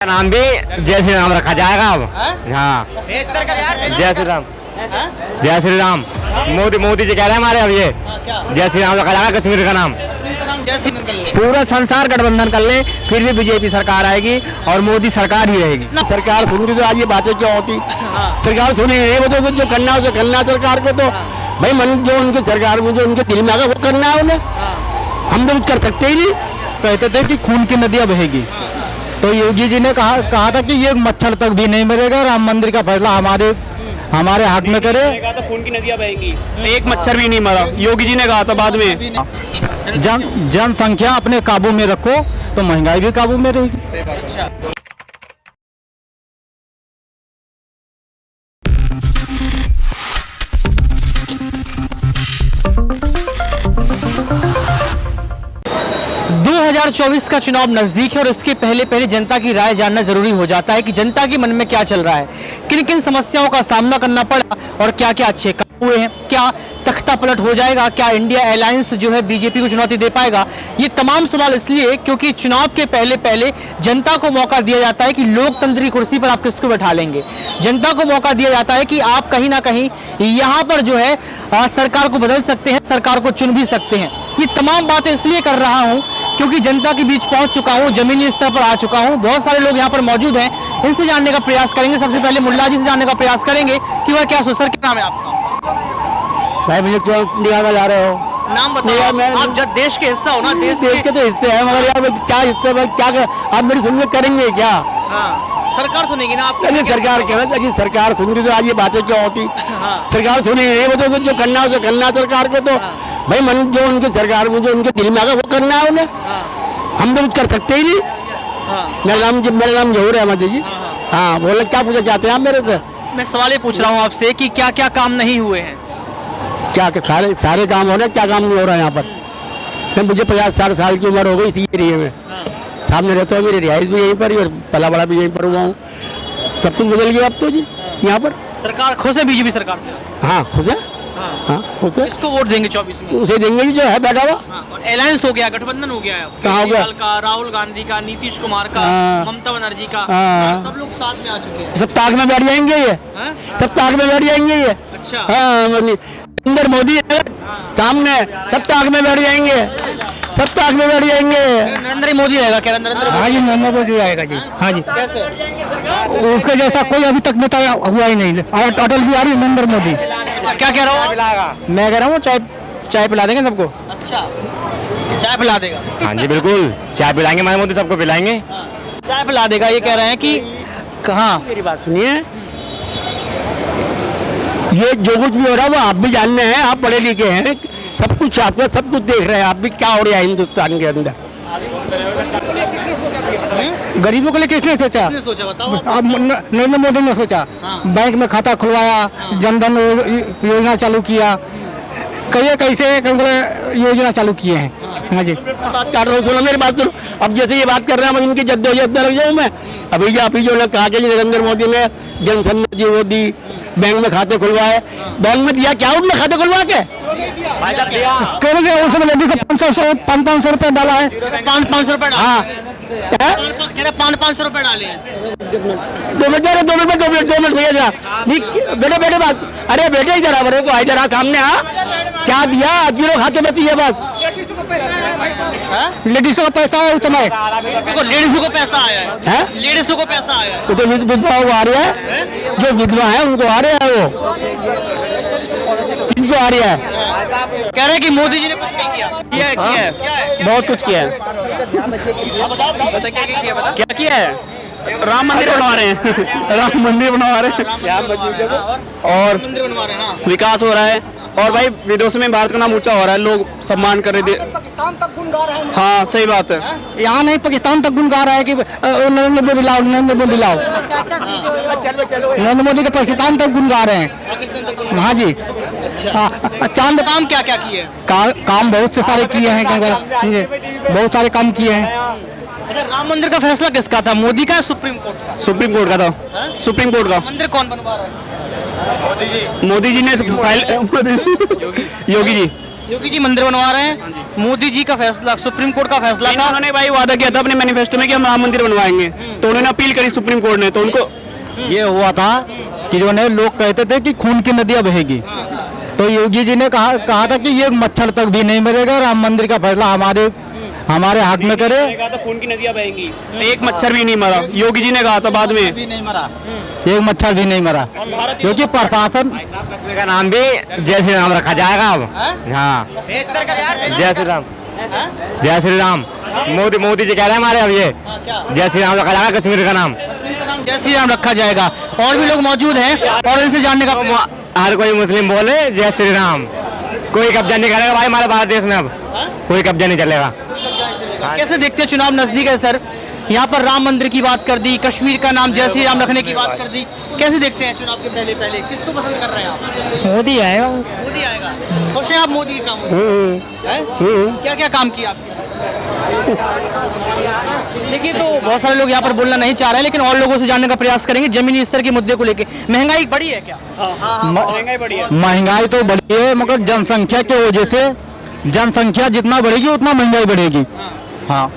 नाम भी जय श्री राम रखा जाएगा अब। हाँ जय श्री राम, जय श्री राम। मोदी जी कह रहे हैं हमारे अब ये जय श्री राम रखा जाएगा कश्मीर का नाम। पूरा संसार गठबंधन कर ले फिर भी बीजेपी सरकार आएगी और मोदी सरकार ही रहेगी। सरकार सुन रही तो आज ये बातें क्या होती। सरकार सुनी नहीं, वो तो जो करना है करना सरकार को। तो भाई मन जो उनकी सरकार में जो उनके दिल में आगा वो करना है उन्हें। हम तो कुछ कर सकते ही नहीं। कहते थे कि खून की नदियां बहेगी, तो योगी जी ने कहा था कि ये मच्छर तक भी नहीं मरेगा। राम मंदिर का फैसला हमारे हाथ में करे तो खून की नदियां बहेंगी। एक मच्छर भी नहीं मरा, योगी जी ने कहा था बाद में। जनसंख्या अपने काबू में रखो तो महंगाई भी काबू में रहेगी। 2024 का चुनाव नजदीक है और इसके पहले जनता की राय जानना जरूरी हो जाता है कि जनता के मन में क्या चल रहा है, किन किन समस्याओं का सामना करना पड़ा और क्या क्या अच्छे काम हुए हैं, क्या तख्ता पलट हो जाएगा, क्या इंडिया अलायंस जो है बीजेपी को चुनौती दे पाएगा। ये तमाम सवाल इसलिए क्योंकि चुनाव के पहले जनता को मौका दिया जाता है कि लोकतंत्र की कुर्सी पर आप किसको बैठा लेंगे। जनता को मौका दिया जाता है कि आप कहीं ना कहीं यहाँ पर जो है सरकार को बदल सकते हैं, सरकार को चुन भी सकते हैं। ये तमाम बातें इसलिए कर रहा हूँ क्योंकि जनता के बीच पहुंच चुका हूं, जमीनी स्तर पर आ चुका हूं। बहुत सारे लोग यहां पर मौजूद हैं, इनसे जानने का प्रयास करेंगे। सबसे पहले मुल्ला जी से जानने का प्रयास करेंगे कि वह क्या सोच। सर क्या नाम है आपका? भाई मुझे क्यों निकाल जा रहे हो? नाम बताओ। आप जब देश के हिस्सा हो ना, देश के तो हिस्से है, मगर यार क्या हिस्से में क्या आप मेरी सुन करेंगे क्या? सरकार सुनेगी ना आप? सरकार कहना चाहिए, सरकार सुन रही तो आज ये बातें क्या होती। सरकार सुनी नहीं, वो तो जो करना है करना सरकार को। तो भाई मन जो उनकी सरकार में जो उनके दिल में आगा वो करना है उन्हें। हम तो कुछ कर सकते ही नहीं। मेरा नाम जहूर अहमद जी। हाँ बोले, क्या पूछना चाहते हैं आप मेरे से? मैं सवाल ये पूछ रहा हूँ आपसे कि क्या क्या काम नहीं हुए हैं। क्या सारे काम हो रहे हैं, क्या काम नहीं हो रहा है यहाँ पर? मुझे 50-60 साल की उम्र हो गई इसी एरिया में। सामने रहता हूँ, मेरी रिहाइश भी यहीं पर और पला बड़ा भी यहीं पर हुआ हूँ। सब कुछ बदल गया अब तो जी यहाँ पर। सरकार खुश है बीजेपी सरकार से? हाँ खुश है। हाँ खुश है। इसको वोट देंगे 24 में? उसे देंगे जो है बैठा हुआ। अलायंस हो गया, गठबंधन हो गया है। कहाँ हो गया? राहुल गांधी का, नीतीश कुमार का, ममता बनर्जी का, सब लोग साथ में आ चुके हैं। सब ताक में बैठ जाएंगे ये। सब ताक में बैठ जाएंगे ये। अच्छा। हाँ नरेंद्र मोदी सामने, सब ताक में बैठ जाएंगे, सब ताक में बैठ जाएंगे। नरेंद्र मोदी आएगा क्या? नरेंद्र? हाँ जी नरेंद्र मोदी आएगा जी। हाँ जी। कैसे? उसके जैसा कोई अभी तक नेता हुआ ही नहीं। और अटल बिहारी नरेंद्र मोदी। क्या कह रहा हूँ? मैं कह रहा हूँ चाय पिला देंगे सबको। अच्छा, चाय पिला देगा? हाँ जी बिल्कुल, चाय पिलाएंगे हमारे मोदी, सबको पिलाएंगे। चाय पिला देगा ये कह रहे हैं कि कहाँ? मेरी बात सुनिए, ये जो कुछ भी हो रहा है वो आप भी जानने हैं, आप पढ़े लिखे हैं, सब कुछ आपको सब कुछ देख रहे हैं। आप भी क्या हो रहा है हिंदुस्तान के अंदर। गरीबों के लिए किसने सोचा? अब नरेंद्र मोदी ने सोचा। बैंक में खाता खुलवाया, जनधन योजना चालू किया, कैसे योजना चालू किए हैं। हाँ जी बात कर रहा हूँ, सुनो मेरी बात सुनो। अब जैसे ये बात कर रहे हैं, इनकी जद्दोजहद में लग जाऊँ मैं। अभी जो कहा कि नरेंद्र मोदी ने जनसंख्या वो दी, बैंक में खाते खुलवाए। बैंक में दिया क्या उसने खाते खुलवा के? उसमें लेडी को 500 रुपये डाला है। 500 रुपये? हाँ 500 रुपये डाले हैं। 2 मिनट भैया बेटे बात। अरे बेटे इधर आ, बड़े को आई जरा सामने आ। क्या दिया? 0 खाते में चाहिए बस। लेडीजों का पैसा है उस समय। लेडीजों को पैसा आया है? लेडीजों को पैसा आया है? वो तो विधवा को आ रहा है, जो विधवा है उनको आ रहा है। वो किसको आ रहा है? कह रहे हैं कि मोदी जी ने कुछ नहीं किया है। बहुत कुछ किया है। क्या किया है? राम मंदिर बनवा रहे हैं। राम मंदिर बनवा रहे हैं और मंदिर बनवा रहे हैं। विकास हो रहा है। और भाई विदेशों में भारत का नाम ऊंचा हो रहा है, लोग सम्मान कर रहे थे। हाँ सही बात है। यहाँ नहीं, पाकिस्तान तक गुन गा रहा है कि नरेंद्र मोदी लाओ, नरेंद्र मोदी लाओ। नरेंद्र मोदी के पाकिस्तान तक गुन गा रहे हैं। हाँ जी। चांद काम क्या क्या किए? काम बहुत से सारे किए हैं, बहुत सारे काम किए हैं। अच्छा, राम मंदिर का फैसला किसका था? मोदी का? सुप्रीम कोर्ट का? सुप्रीम कोर्ट का था। सुप्रीम कोर्ट का। मंदिर कौन बनवा रहा है? मोदी जी ने फाइल योगी जी। योगी जी मंदिर बनवा रहे हैं, मोदी जी का फैसला, सुप्रीम कोर्ट का फैसला था। उन्होंने भाई वादा किया था अपने मैनिफेस्टो में कि हम राम मंदिर बनवाएंगे, तो उन्होंने अपील करी सुप्रीम कोर्ट ने, तो उनको ये हुआ था कि जो है लोग कहते थे कि खून की नदियां बहेगी, तो योगी जी ने कहा था कि ये मच्छर तक भी नहीं मरेगा, राम मंदिर का फैसला हमारे हाथ में करे। कहा था खून की नदियां बहेंगी, एक मच्छर भी नहीं मरा, योगी जी ने कहा था बाद में भी नहीं मरा, एक मच्छर भी नहीं मरा, क्योंकि प्रशासन कश्मीर का नाम भी जय श्री राम रखा जाएगा अब। हाँ, जय श्री राम, जय श्री राम। मोदी जी कह रहे हैं हमारे अब ये जय श्री राम रखा जाएगा, कश्मीर का नाम जय श्री राम रखा जाएगा। और भी लोग मौजूद हैं और इनसे जानने का, हर कोई मुस्लिम बोले जय श्री राम। कोई कब्जा नहीं करेगा भाई हमारे भारत देश में, अब कोई कब्जा नहीं चलेगा। कैसे देखते हैं, चुनाव नजदीक है सर, यहाँ पर राम मंदिर की बात कर दी, कश्मीर का नाम जय श्री राम रखने की बात कर दी, कैसे देखते हैं चुनाव के पहले किसको पसंद कर रहे हैं आप? मोदी आएगा। मोदी आएगा। खुश हैं आप मोदी के काम से? क्या क्या काम किया आपके? देखिए, तो बहुत सारे लोग यहाँ पर बोलना नहीं चाह रहे हैं, लेकिन और लोगों से जानने का प्रयास करेंगे जमीनी स्तर के मुद्दे को लेकर। महंगाई बढ़ी है क्या? महंगाई बढ़ी है। महंगाई तो बढ़ी है, मगर जनसंख्या की वजह से, जनसंख्या जितना बढ़ेगी उतना महंगाई बढ़ेगी। हाँ,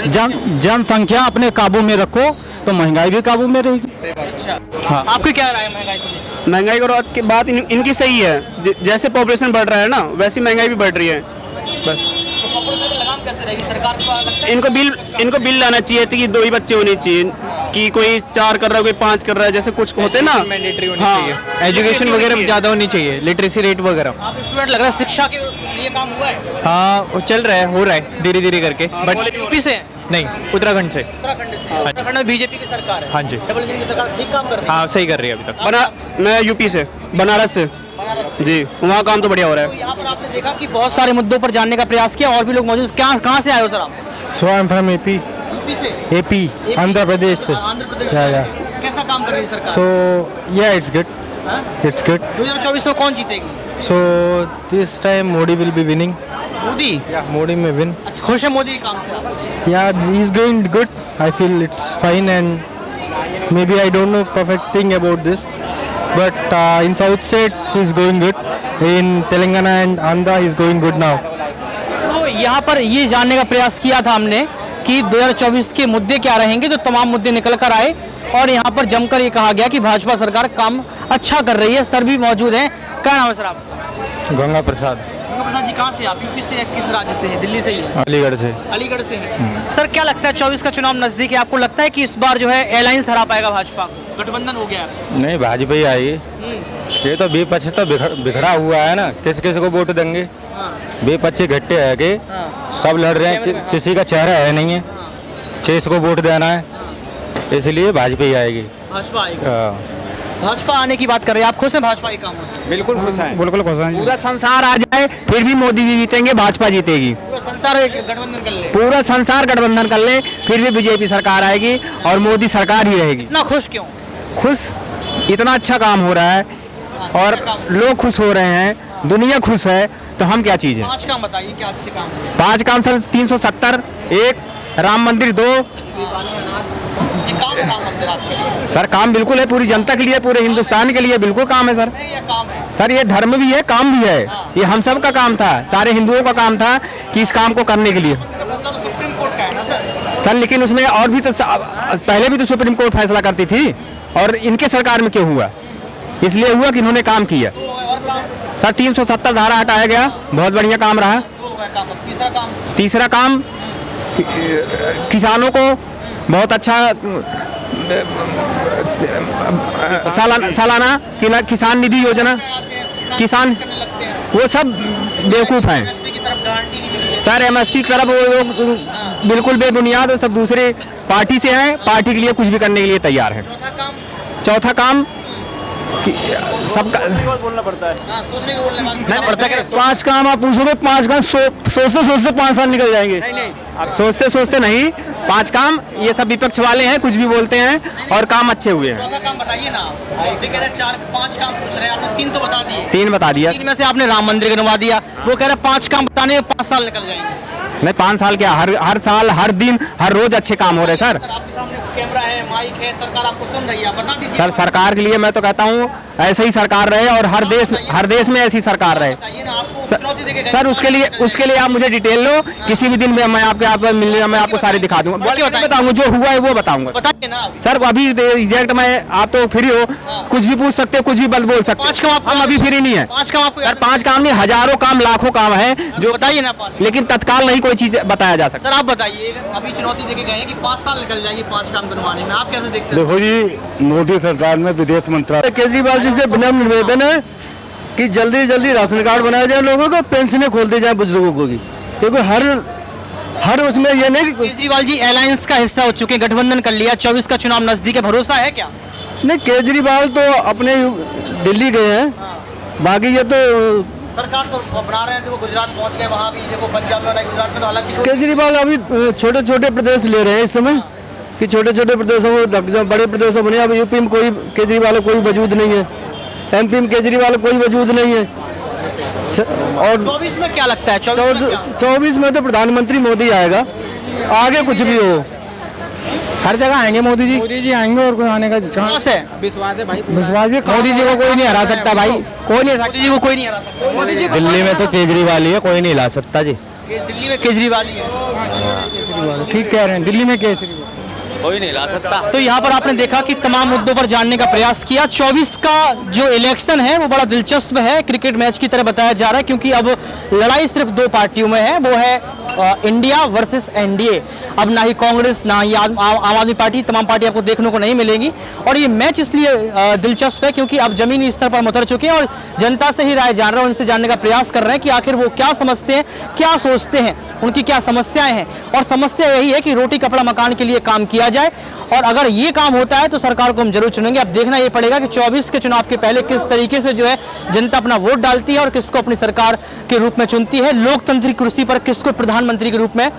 जनसंख्या अपने काबू में रखो तो महंगाई भी काबू में रहेगी। हाँ, आपकी क्या राय है महंगाई को लेकर? महंगाई की बात इनकी सही है, जैसे पॉपुलेशन बढ़ रहा है ना वैसी महंगाई भी बढ़ रही है। बस लगाम कैसे रहेगी सरकार को? लगता है इनको बिल लाना चाहिए कि 2 ही बच्चे होने चाहिए, कि कोई 4 कर रहा है कोई 5 कर रहा है, जैसे कुछ होते ना, मैंडेटरी होनी चाहिए, एजुकेशन वगैरह ज़्यादा होनी चाहिए, लिटरेसी रेट वगैरह। आप स्टूडेंट लग रहा है, शिक्षा के लिए काम हुआ है? हाँ, चल रहा है, हो रहा है धीरे धीरे करके। बट यूपी से हैं? नहीं, उत्तराखंड से। उत्तराखंड में बीजेपी की सरकार है। हाँ जी। डबल इंजन की सरकार ठीक काम कर रही है। हाँ, सही कर रही है अभी तक। मैं यूपी से, बनारस से जी, वहाँ काम तो बढ़िया हो रहा तो है। यहाँ पर आपने देखा कि बहुत सारे मुद्दों पर जानने का प्रयास किया, और भी लोग मौजूद। कहाँ से आए हो सर आप? So I am from AP, UP से? एपी, आंध्र प्रदेश से। आंध्र प्रदेश या, से। या। कैसा काम कर रही है सरकार? सो या, इट्स गुड, हाँ? It's good. 2024 में कौन जीतेगी? So this time Modi will be winning. Modi? Modi में विन। अच्छा, खुश है मोदी के काम से आप? Yeah, he's going good. I feel it's fine, and maybe I don't know perfect thing about this, but in South states he's going good. In Telangana and Andhra he's going good now. तो यहाँ पर ये जानने का प्रयास किया था हमने कि 2024 के मुद्दे क्या रहेंगे, तो तमाम मुद्दे निकल कर आए और यहाँ पर जमकर ये कहा गया कि भाजपा सरकार काम अच्छा कर रही है। सर भी मौजूद हैं। क्या नाम है सर आपका? गंगा प्रसाद, जी कहाँ से आप? यूपी से? किस राज्य से हैं? दिल्ली से ही है? अलीगढ़ से। अलीगढ़ से है। सर क्या लगता है 24 का चुनाव नजदीक है, आपको लगता है कि इस बार जो है अलायंस हरा पाएगा भाजपा, गठबंधन हो गया है? नहीं, भाजपा ही आएगी। ये तो विपक्ष तो बिखरा हुआ है ना, किस किस को वोट देंगे? विपक्ष इकट्ठे है कि सब लड़ रहे हैं, किसी का चेहरा है नहीं है, किसको वोट देना है, इसलिए भाजपा ही आएगी। भाजपा आएगी। भाजपा आने की बात कर रहे हैं, आप खुश हैं भाजपा के कामों से? बिल्कुल खुश हैं, बिल्कुल खुश हैं। पूरा संसार आ जाए फिर भी मोदी जी जीतेंगे, भाजपा जीतेगी। पूरा संसार गठबंधन कर ले? पूरा संसार गठबंधन कर ले फिर भी बीजेपी सरकार आएगी और मोदी सरकार ही रहेगी। इतना खुश क्यों? खुश, इतना अच्छा काम हो रहा है और लोग खुश हो रहे हैं, दुनिया खुश है, तो हम क्या चीज़ है? 5 काम बताइए क्या अच्छे काम है? 5 काम सर, 370, 1 राम मंदिर, 2 ये काम है राम मंदिर आपके लिए? सर काम बिल्कुल है, पूरी जनता के लिए, पूरे हिंदुस्तान के लिए बिल्कुल काम है सर। ये काम है सर ये धर्म भी है, काम भी है, ये हम सब का काम था, सारे हिंदुओं का काम था कि इस काम को करने के लिए। फैसला तो सुप्रीम कोर्ट का है ना सर? सर लेकिन उसमें और भी तो पहले भी तो सुप्रीम कोर्ट फैसला करती थी, और इनके सरकार में क्यों हुआ? इसलिए हुआ कि इन्होंने काम किया। और काम? सर 370 धारा हटाया गया, बहुत बढ़िया काम रहा। 2 हो गया काम, अब तीसरा काम? तीसरा काम किसानों को बहुत अच्छा सालाना किसान निधि योजना, किसान करने लगते हैं, वो सब बेवकूफ़ हैं एमएसपी की तरफ गारंटी नहीं मिली है। सर। एमएसपी की तरफ वो लोग बिल्कुल बेबुनियाद और सब दूसरे पार्टी से हैं, पार्टी के लिए कुछ भी करने के लिए तैयार हैं। चौथा काम सबका बोलना पड़ता है। हाँ, सोचने के बोलने पड़ता है। 5 काम आप पूछोगे, 5 काम सोचते सोचते 5 साल निकल जाएंगे। आप सोचते सोचते नहीं, 5 काम ये सब विपक्ष वाले हैं, कुछ भी बोलते हैं और काम अच्छे हुए हैं। चौथा काम बताइए ना आप। 4-5 काम पूछ रहे हैं, आपने 3 तो बता दिए। 3 बता दिया। 3 में से आपने राम मंदिर बनवा दिया, वो कह रहे 5 काम बताने में 5 साल निकल जाएंगे। नहीं 5 साल क्या, हर साल, हर दिन, हर रोज अच्छे काम हो रहे हैं सर। आपके सामने कैमरा है, माइक है, सरकार आपको सुन रही है, बता दीजिए। सर सरकार के लिए मैं तो कहता हूँ ऐसे ही सरकार रहे और हर देश में ऐसी सरकार रहे। बताइए ना, आपको चुनौती देके गए? सर उसके लिए आप मुझे डिटेल लो, किसी भी दिन में मैं आपके आप मिलने मैं आपको सारे दिखा दूंगा, बाकी बताऊंगा जो हुआ है वो बताऊंगा बताइए ना। सर। अभी एग्जैक्ट मैं, आप तो फ्री हो, कुछ भी पूछ सकते हो, कुछ भी बोल सकते हो। 5 काम आपको हम अभी फ्री नहीं है 5 काम आपको सर, 5 काम नहीं, हजारों काम, लाखों काम है जो, बताइए ना 5। लेकिन तत्काल नहीं कोई चीज बताया जा सकता। सर आप बताइए, अभी चुनौती देके गए हैं कि 5 साल निकल जाएगी 5 काम बनवाने में, आप कैसे देखते हैं? देखो जी, मोदी सरकार में विदेश मंत्रालय केजरीवाल जी से विनम्र निवेदन है कि जल्दी जल्दी राशन कार्ड बनाया जाए, लोगों को पेंशनें खोल दी जाए बुजुर्गों को की, क्योंकि हर उसमें ये नहीं कि केजरीवाल जी अलायंस का हिस्सा हो चुके हैं, गठबंधन कर लिया, 24 का चुनाव नजदीक है, भरोसा है क्या? नहीं, केजरीवाल तो अपने दिल्ली गए हैं, बाकी ये तो सरकार तो बना रहे हैं, देखो गुजरात पहुंच गए, वहाँ भी देखो पंजाब में, गुजरात में तो हालांकि केजरीवाल अभी छोटे छोटे प्रदेश ले रहे हैं इस समय, कि छोटे छोटे प्रदेशों में बड़े प्रदेशों में नहीं। अब यूपी में कोई केजरीवाल कोई वजूद नहीं है, एमपी में केजरीवाल कोई वजूद नहीं है, और 24 में क्या लगता है? 24 में तो प्रधानमंत्री मोदी आएगा, आगे कुछ भी हो हर जगह आएंगे मोदी जी आएंगे, और कोई आने का चांस है? विश्वास है भाई, विश्वास भी। मोदी जी को कोई नहीं हरा सकता भाई, कोई नहीं, मोदी जी को कोई नहीं हरा सकता। मोदी जी दिल्ली में तो केजरीवाल ही है, कोई नहीं ला सकता जी। दिल्ली में केजरीवाल ही है। ठीक कह रहे हैं, दिल्ली में केजरीवाल कोई नहीं ला सकता। तो यहाँ पर आपने देखा कि तमाम मुद्दों पर जानने का प्रयास किया। 24 का जो इलेक्शन है वो बड़ा दिलचस्प है, क्रिकेट मैच की तरह बताया जा रहा है, क्योंकि अब लड़ाई सिर्फ 2 पार्टियों में है, वो है इंडिया वर्सेस एनडीए। अब ना ही कांग्रेस ना ही आम आदमी पार्टी, तमाम पार्टी आपको देखने को नहीं मिलेंगी। और ये मैच इसलिए दिलचस्प है क्योंकि अब जमीनी स्तर पर हम उतर चुके हैं और जनता से ही राय जान रहे हैं, उनसे जानने का प्रयास कर रहे हैं कि आखिर वो क्या समझते हैं, क्या सोचते हैं, उनकी क्या समस्याएं हैं। और समस्या यही है कि रोटी कपड़ा मकान के लिए काम किया जाए, और अगर ये काम होता है तो सरकार को हम जरूर चुनेंगे। अब देखना ये पड़ेगा कि 24 के चुनाव के पहले किस तरीके से जो है जनता अपना वोट डालती है और किसको अपनी सरकार के रूप में चुनती है, लोकतंत्र की कुर्सी पर किसको प्रधानमंत्री के रूप में